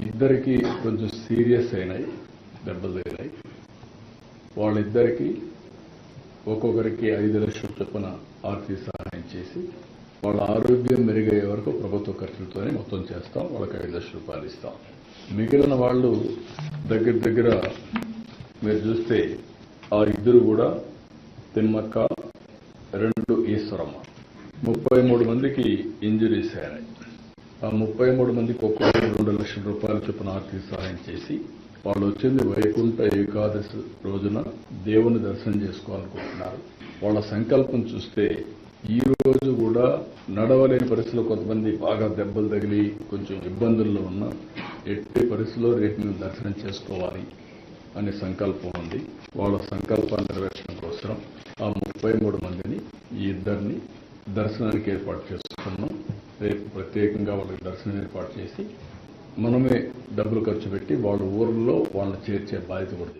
ఇద్దరికి కొంచెం సీరియస్ అయినాయి, దెబ్బలు తగిలాయి. వాళ్ళిద్దరికి ఒక్కొక్కరికి 5 లక్షల చొప్పున ఆర్థిక సహాయం చేసి వాళ్ళ ఆరోగ్యం మెరుగయ్యే వరకు ప్రభుత్వ ఖర్చులతోనే మొత్తం చేస్తాం. వాళ్ళకి 5 లక్షల రూపాయలు ఇస్తాం. మిగిలిన వాళ్ళు దగ్గర మీరు చూస్తే ఆ ఇద్దరు కూడా తిమ్మక్క, 2 ఈశ్వరమ్మ, 33 మందికి ఇంజురీస్ అయినాయి. ఆ 33 మందికి ఒక్కొక్కరు 2 లక్షల రూపాయల చొప్పున ఆర్థిక సహాయం చేసి వాళ్ళు వచ్చింది వైకుంఠ ఏకాదశి రోజున దేవుని దర్శనం చేసుకోవాలనుకుంటున్నారు. వాళ్ళ సంకల్పం చూస్తే ఈ రోజు కూడా నడవలేని పరిస్థితుల్లో కొంతమంది బాగా దెబ్బలు తగిలి కొంచెం ఇబ్బందుల్లో ఉన్న ఎట్టి పరిస్థితుల్లో రేపు మేము దర్శనం చేసుకోవాలి అనే సంకల్పం ఉంది. వాళ్ళ సంకల్పాన్ని నెరవేర్చడం కోసం ఆ 33 మందిని ఈ ఇద్దరిని దర్శనానికి ఏర్పాటు చేసుకున్నాం. రేపు ప్రత్యేకంగా వాళ్ళకి దర్శనం ఏర్పాటు చేసి మనమే డబ్బులు ఖర్చు పెట్టి వాళ్ళ ఊర్లో వాళ్ళని చేర్చే బాధ్యత కూడా